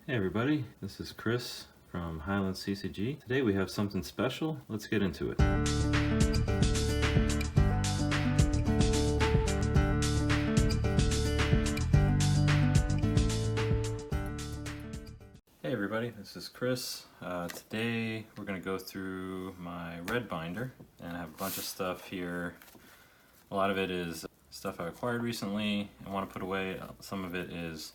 Hey everybody, this is Chris from Highlands CCG. Today we have something special. Let's get into it. Hey everybody, this is Chris. Today we're going to go through my red binder, and I have a bunch of stuff here. A lot of it is stuff I acquired recently and want to put away. Some of it is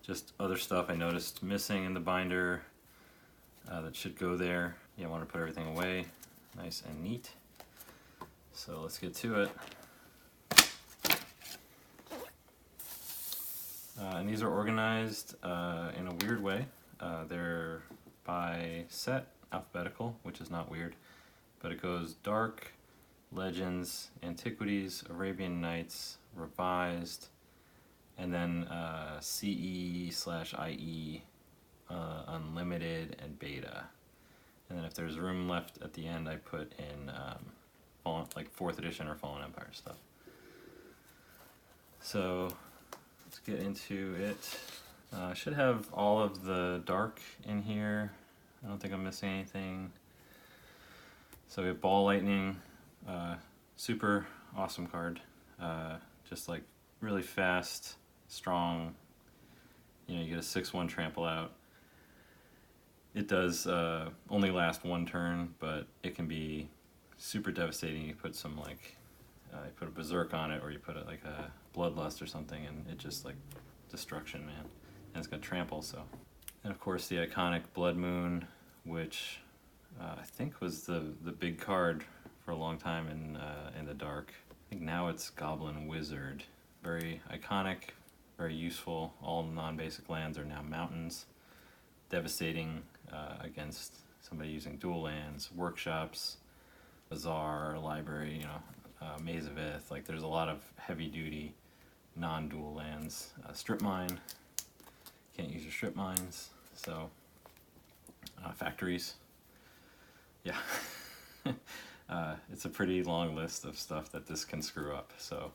just other stuff I noticed missing in the binder that should go there. Yeah, I want to put everything away nice and neat. So let's get to it. And these are organized in a weird way. They're by set, alphabetical, which is not weird, but it goes Dark, Legends, Antiquities, Arabian Nights, Revised, and then CE/IE, Unlimited, and Beta. And then if there's room left at the end, I put in like 4th edition or Fallen Empire stuff. So let's get into it. I should have all of the Dark in here. I don't think I'm missing anything. So we have Ball Lightning, super awesome card. Just like really fast, strong. You know, you get a 6/1 trample out. It does only last one turn, but it can be super devastating. You put some like, you put a Berserk on it, or you put it like a Bloodlust or something, and it just like destruction, man. And it's got trample, so. And of course the iconic Blood Moon, which I think was the big card for a long time in the Dark. I think now it's Goblin Wizard. Very iconic, very useful. All non-basic lands are now mountains. Devastating against somebody using dual lands, workshops, bazaar, library, you know, Maze of Ith. Like there's a lot of heavy duty non-dual lands. Strip mine, can't use your strip mines. So factories, yeah. It's a pretty long list of stuff that this can screw up. So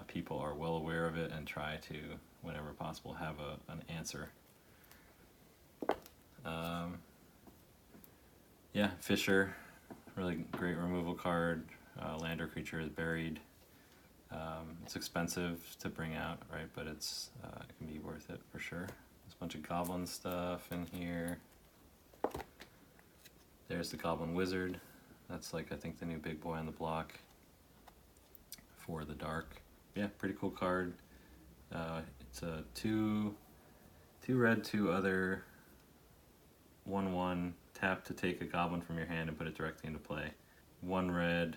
people are well aware of it and try to, whenever possible, have an answer. Yeah, Fisher, really great removal card. Land or creature is buried. It's expensive to bring out, right? But it can be worth it for sure. There's a bunch of goblin stuff in here. There's the Goblin Wizard. That's like, I think, the new big boy on the block for the Dark. Yeah, pretty cool card. It's a 2 red, 2 other, 1/1, tap to take a goblin from your hand and put it directly into play. 1 red,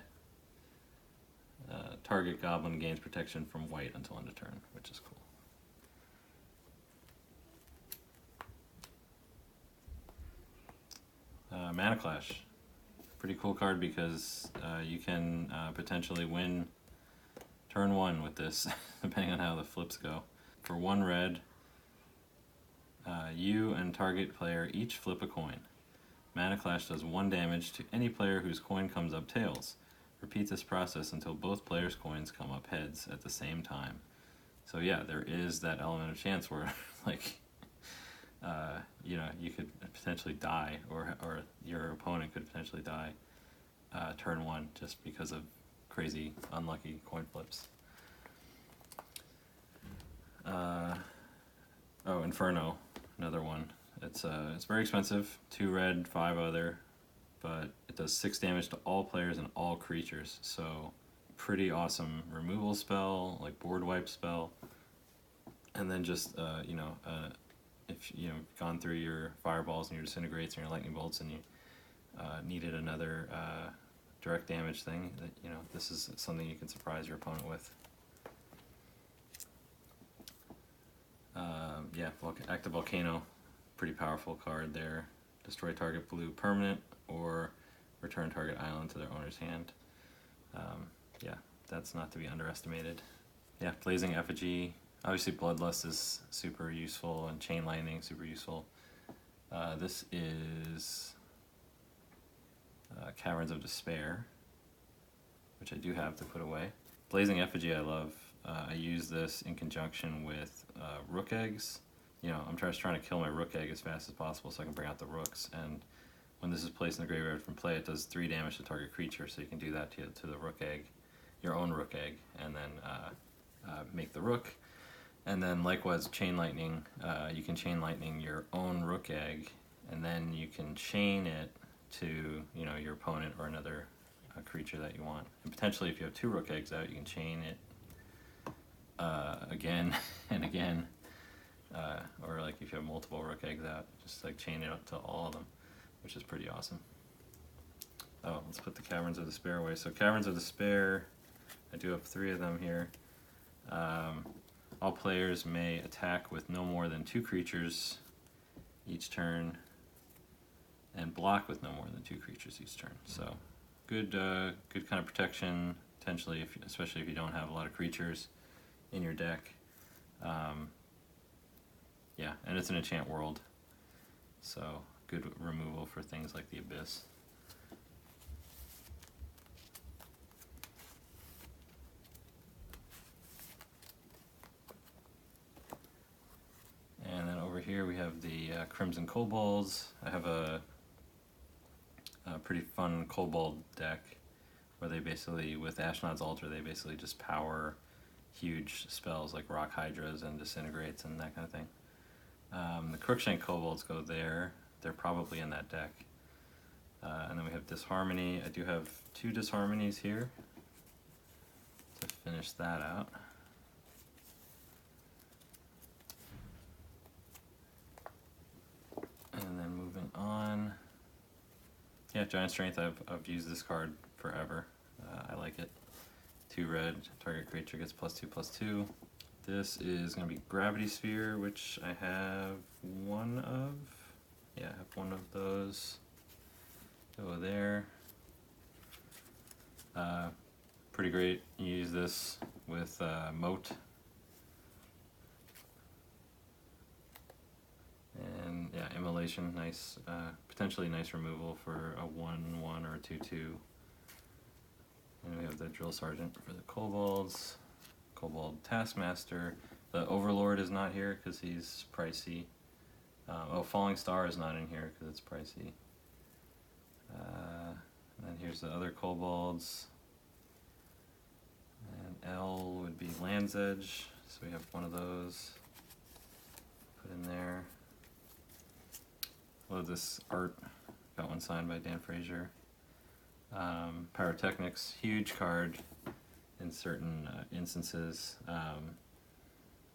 target goblin gains protection from white until end of turn, which is cool. Mana Clash, pretty cool card because you can potentially win turn 1 with this, depending on how the flips go. For 1 red, you and target player each flip a coin. Mana Clash does 1 damage to any player whose coin comes up tails. Repeat this process until both players' coins come up heads at the same time. So yeah, there is that element of chance where, like, you know, you could potentially die, or your opponent could potentially die turn 1 just because of crazy, unlucky coin flips. Oh, Inferno, another one. It's very expensive, 2 red, 5 other, but it does 6 damage to all players and all creatures. So pretty awesome removal spell, like board wipe spell. And then just you know, if you know, gone through your fireballs and your disintegrates and your lightning bolts, and you needed another direct damage thing, that, you know, this is something you can surprise your opponent with. Yeah, Active Volcano, pretty powerful card there. Destroy target blue permanent or return target island to their owner's hand. Yeah, that's not to be underestimated. Yeah, Blazing Effigy. Obviously Bloodlust is super useful, and Chain Lightning super useful. This is Caverns of Despair, which I do have to put away. Blazing Effigy I love. I use this in conjunction with Rook Eggs. you know, I'm just trying to kill my rook egg as fast as possible so I can bring out the rooks. And when this is placed in the graveyard from play, it does 3 damage to target creature, so you can do that to the rook egg, your own rook egg, and then make the rook. And then likewise, Chain Lightning, you can Chain Lightning your own rook egg, and then you can chain it to, you know, your opponent or another creature that you want. And potentially, if you have 2 rook eggs out, you can chain it again and again. Or like if you have multiple rook eggs out, just like chain it up to all of them, which is pretty awesome. Oh, let's put the Caverns of Despair away. So Caverns of Despair, I do have 3 of them here. All players may attack with no more than 2 creatures each turn, and block with no more than 2 creatures each turn. So good, good kind of protection, potentially, especially if you don't have a lot of creatures in your deck. Yeah, and it's an enchant world, so good removal for things like the Abyss. And then over here we have the Crimson Kobolds. I have a pretty fun Kobold deck where they basically, with Ashnod's Altar, they basically just power huge spells like Rock Hydras and Disintegrates and that kind of thing. The Crookshank Kobolds go there. They're probably in that deck. And then we have Disharmony. I do have 2 Disharmonies here to finish that out. And then moving on. Yeah, Giant Strength, I've used this card forever. I like it. 2 red, target creature gets +2/+2. This is going to be Gravity Sphere, which I have 1 of. Yeah, I have 1 of those. Go there. Pretty great. You use this with Moat. And yeah, Immolation, nice, potentially nice removal for a 1/1 or a 2/2. And we have the Drill Sergeant for the Kobolds. Kobold Taskmaster. The Overlord is not here because he's pricey. Oh, Falling Star is not in here because it's pricey. And then here's the other Kobolds. And L would be Land's Edge, so we have 1 of those. Put in there. Love this art. Got 1 signed by Dan Frazier. Pyrotechnics, huge card in certain instances.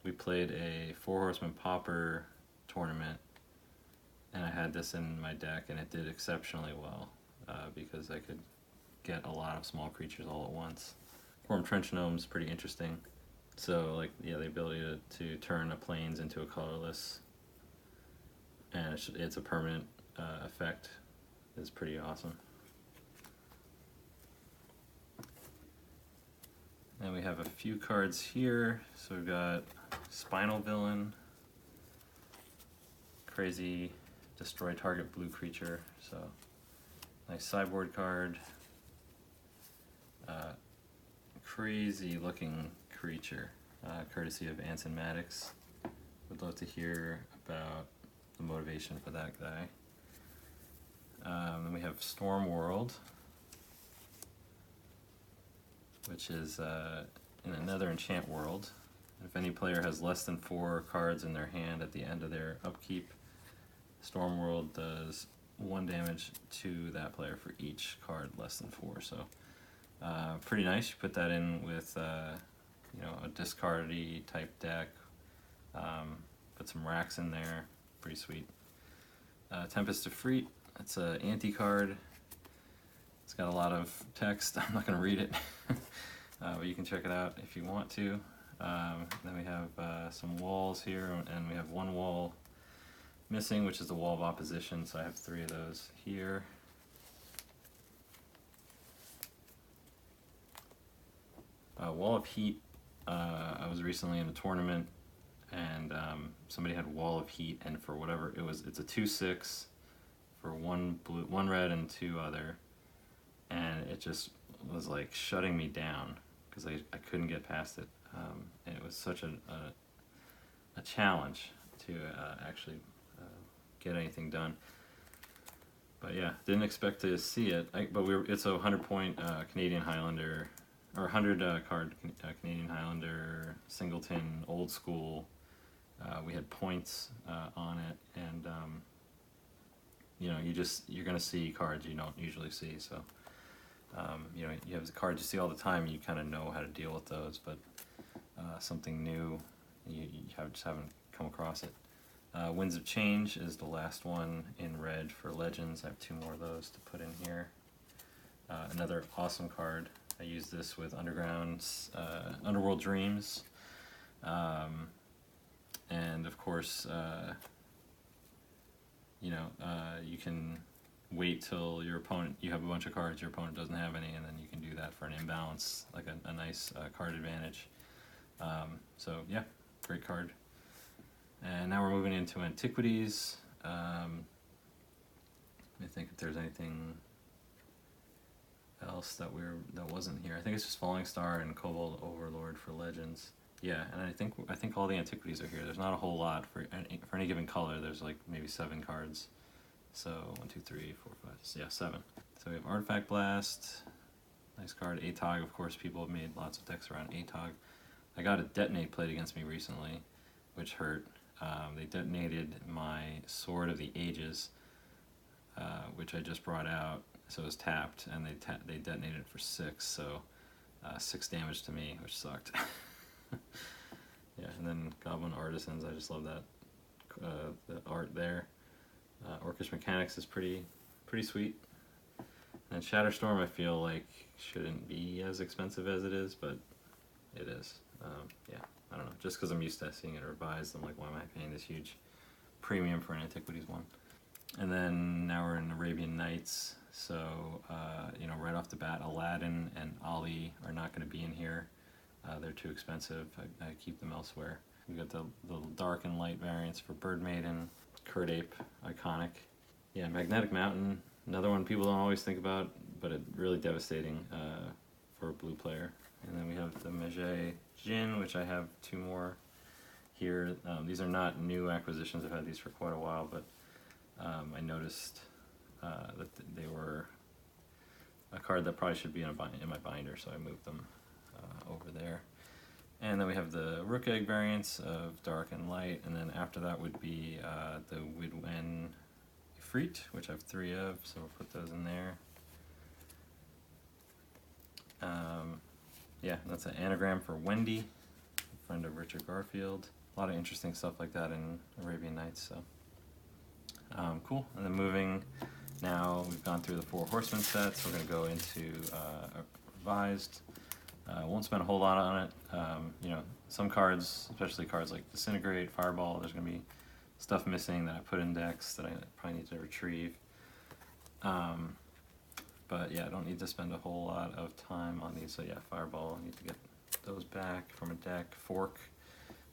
We played a 4 Horsemen Pauper tournament, and I had this in my deck, and it did exceptionally well because I could get a lot of small creatures all at once. Form Trench Gnome's pretty interesting. So, like, yeah, the ability to turn a plains into a colorless, and it's a permanent effect, is pretty awesome. And we have a few cards here. So we've got Spinal Villain, crazy destroy target blue creature. So nice sideboard card. Crazy looking creature, courtesy of Anson Maddox. Would love to hear about the motivation for that guy. Then we have Storm World, which is in another enchant world. If any player has less than 4 cards in their hand at the end of their upkeep, Storm World does 1 damage to that player for each card less than 4. So pretty nice. You put that in with you know, a discardy type deck. Put some racks in there. Pretty sweet. Tempest of Freet. It's an anti-card. It's got a lot of text. I'm not going to read it, but you can check it out if you want to. Then we have some walls here, and we have 1 wall missing, which is the Wall of Opposition, so I have 3 of those here. Wall of Heat, I was recently in a tournament, and somebody had Wall of Heat, and for whatever, it's a 2/6 for 1 blue, 1 red and 2 other, and it just was like shutting me down because I couldn't get past it, and it was such a challenge to actually get anything done. But yeah, didn't expect to see it. It's a 100-point Canadian Highlander, or 100 card Canadian Highlander singleton, old school. We had points on it, and you know, you're gonna see cards you don't usually see. So you know, you have the cards you see all the time. You kind of know how to deal with those, but something new, you just haven't come across it. Winds of Change is the last one in red for Legends. I have 2 more of those to put in here. Another awesome card. I use this with Underworld Dreams. And of course, you know, you can wait till you have a bunch of cards, your opponent doesn't have any, and then you can do that for an imbalance, like a nice card advantage. So yeah, great card. And now we're moving into Antiquities. Let me think if there's anything else that wasn't here. I think it's just Falling Star and Cobalt Overlord for Legends. Yeah, and I think all the Antiquities are here. There's not a whole lot for any given color. There's like maybe 7 cards. So 1, 2, 3, 4, 5, yeah, 7. So we have Artifact Blast, nice card. Atog, of course, people have made lots of decks around Atog. I got a Detonate played against me recently, which hurt. They detonated my Sword of the Ages, which I just brought out, so it was tapped, and they detonated it for 6, so 6 damage to me, which sucked. Yeah, and then Goblin Artisans, I just love that the art there. Orcish Mechanics is pretty sweet. And Shatterstorm I feel like shouldn't be as expensive as it is, but it is. Yeah, I don't know, just because I'm used to seeing it revised, I'm like, why am I paying this huge premium for an Antiquities one? And then now we're in Arabian Nights, so you know, right off the bat, Aladdin and Ali are not going to be in here. They're too expensive. I keep them elsewhere. We got the dark and light variants for Bird Maiden, Kird Ape, iconic. Yeah, Magnetic Mountain, another one people don't always think about, but it's really devastating for a blue player. And then we have the Mejai Jinn, which I have 2 more here. These are not new acquisitions. I've had these for quite a while, but I noticed that they were a card that probably should be in my binder, so I moved them over there. And then we have the Rook Egg variants of Dark and Light, and then after that would be the Widwen Ifrit, which I have 3 of, so we'll put those in there. Yeah, that's an anagram for Wendy, a friend of Richard Garfield. A lot of interesting stuff like that in Arabian Nights, so cool. And then moving, now we've gone through the 4 Horsemen sets, we're going to go into revised. Won't spend a whole lot on it. You know, some cards, especially cards like Disintegrate, Fireball, there's going to be stuff missing that I put in decks that I probably need to retrieve. But yeah, I don't need to spend a whole lot of time on these. So yeah, Fireball, I need to get those back from a deck. Fork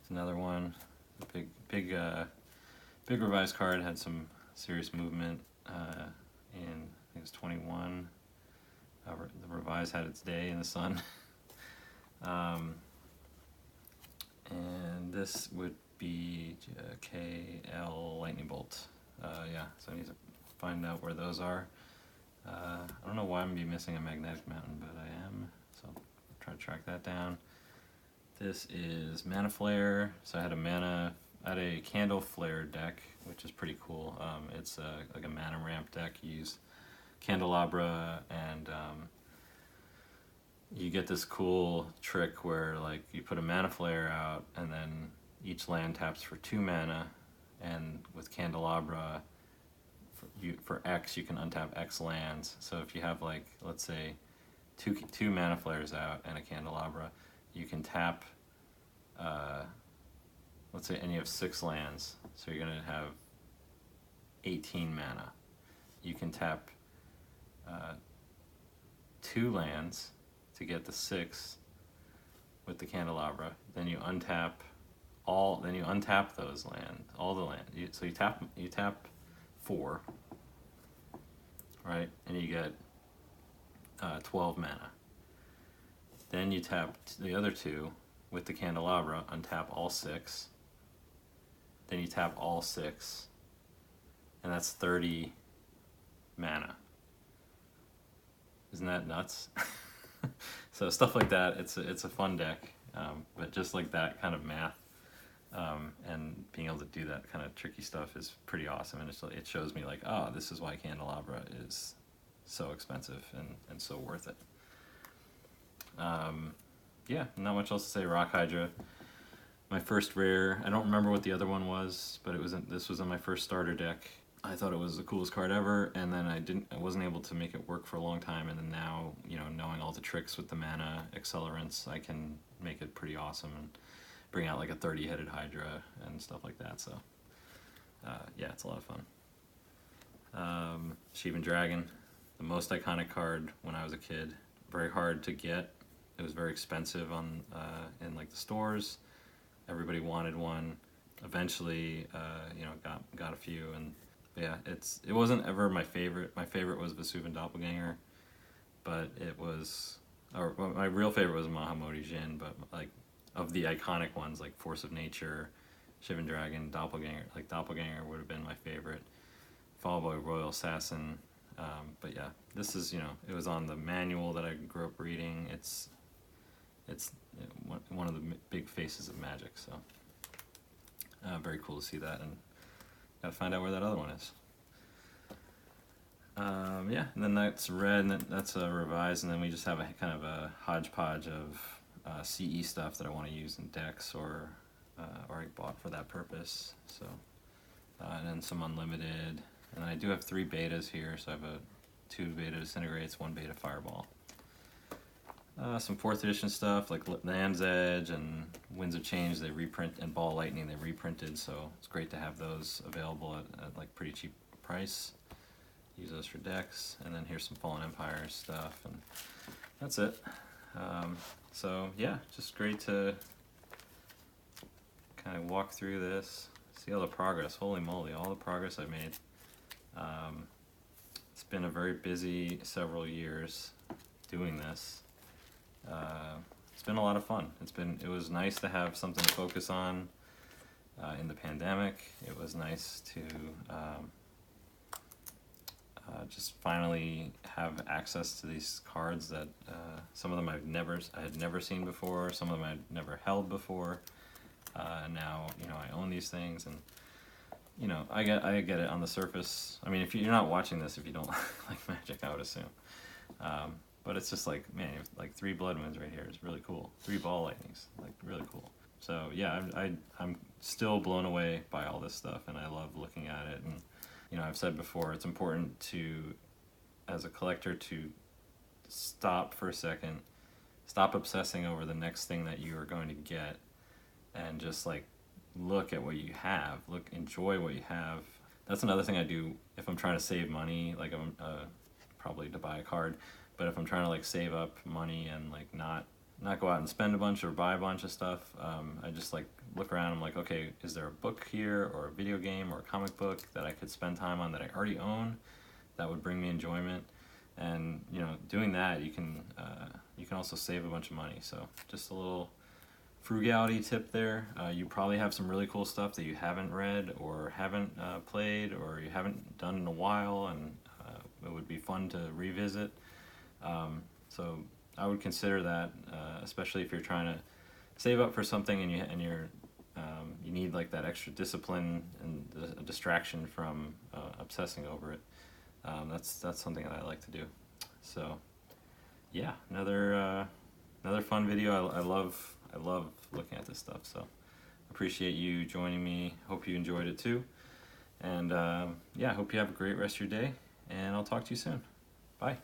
is another one. A big revised card, had some serious movement in, I think it's 21. The revised had its day in the sun. And this would be KL Lightning Bolt. Yeah, so I need to find out where those are. I don't know why I'm gonna be missing a Magnetic Mountain, but I am, so I'll try to track that down. This is Mana Flare. So I had a Candle Flare deck, which is pretty cool. It's like a mana ramp deck. You use Candelabra, and you get this cool trick where like you put a Mana Flare out, and then each land taps for 2 mana, and with Candelabra, for X, you can untap X lands. So if you have, like, let's say two Mana Flares out and a Candelabra, you can tap, let's say, and you have 6 lands, so you're gonna have 18 mana. You can tap 2 lands to get the 6 with the Candelabra. Then you untap those lands, all the land. So you tap 4, right? And you get 12 mana. Then you tap the other 2 with the Candelabra, untap all 6, then you tap all 6, and that's 30 mana. Isn't that nuts? So stuff like that, it's a fun deck, but just like that kind of math, and being able to do that kind of tricky stuff is pretty awesome, and it shows me like, oh, this is why Candelabra is so expensive and so worth it. Yeah, not much else to say. Rock Hydra, my first rare. I don't remember what the other one was, but this was in my first starter deck. I thought it was the coolest card ever, and then I wasn't able to make it work for a long time, and then now, you know, knowing all the tricks with the mana accelerants, I can make it pretty awesome and bring out like a 30-headed Hydra and stuff like that. So yeah, it's a lot of fun. Shivan Dragon, the most iconic card when I was a kid. Very hard to get. It was very expensive on in like the stores. Everybody wanted one. Eventually, you know, got a few, and yeah, it wasn't ever my favorite. My favorite was Vesuvan Doppelganger, but my real favorite was Mahamoti Jin. But like of the iconic ones, like Force of Nature, Shivan Dragon, Doppelganger, like Doppelganger would have been my favorite, followed by Royal Assassin. But yeah, this is, you know, it was on the manual that I grew up reading. It's one of the big faces of Magic, so very cool to see that, and gotta find out where that other one is. Yeah, and then that's red, and that's a revised, and then we just have a kind of a hodgepodge of CE stuff that I want to use in decks or I bought for that purpose. So and then some unlimited, and I do have 3 betas here, so I have 2 beta Disintegrates, 1 beta Fireball. Some 4th edition stuff like Land's Edge and Winds of Change, they reprint, and Ball Lightning they reprinted, so it's great to have those available at like pretty cheap price. Use those for decks, and then here's some Fallen Empire stuff, and that's it. So yeah, just great to kind of walk through this, see all the progress. Holy moly, all the progress I've made. It's been a very busy several years doing this. It's been a lot of fun. It was nice to have something to focus on in the pandemic. It was nice to just finally have access to these cards that some of them I had never seen before, some of them I'd never held before, and now, you know, I own these things, and you know, I get it on the surface. I mean, if you're not watching this, if you don't like Magic, I would assume. But it's just like, man, like 3 Blood Winds right here is really cool. 3 Ball Lightnings, like really cool. So yeah, I'm still blown away by all this stuff, and I love looking at it. And you know, I've said before, it's important to, as a collector, to stop for a second, stop obsessing over the next thing that you are going to get, and just like look at what you have, enjoy what you have. That's another thing I do if I'm trying to save money, like I'm probably to buy a card, but if I'm trying to like save up money and like not go out and spend a bunch or buy a bunch of stuff, I just like look around. I'm like, okay, is there a book here or a video game or a comic book that I could spend time on that I already own that would bring me enjoyment? And you know, doing that, you can also save a bunch of money. So just a little frugality tip there. You probably have some really cool stuff that you haven't read or haven't played or you haven't done in a while, and it would be fun to revisit. So I would consider that, especially if you're trying to save up for something and you need like that extra discipline and a distraction from obsessing over it. That's something that I like to do. So yeah, another fun video. I love looking at this stuff. So appreciate you joining me. Hope you enjoyed it too. And yeah, hope you have a great rest of your day. And I'll talk to you soon. Bye.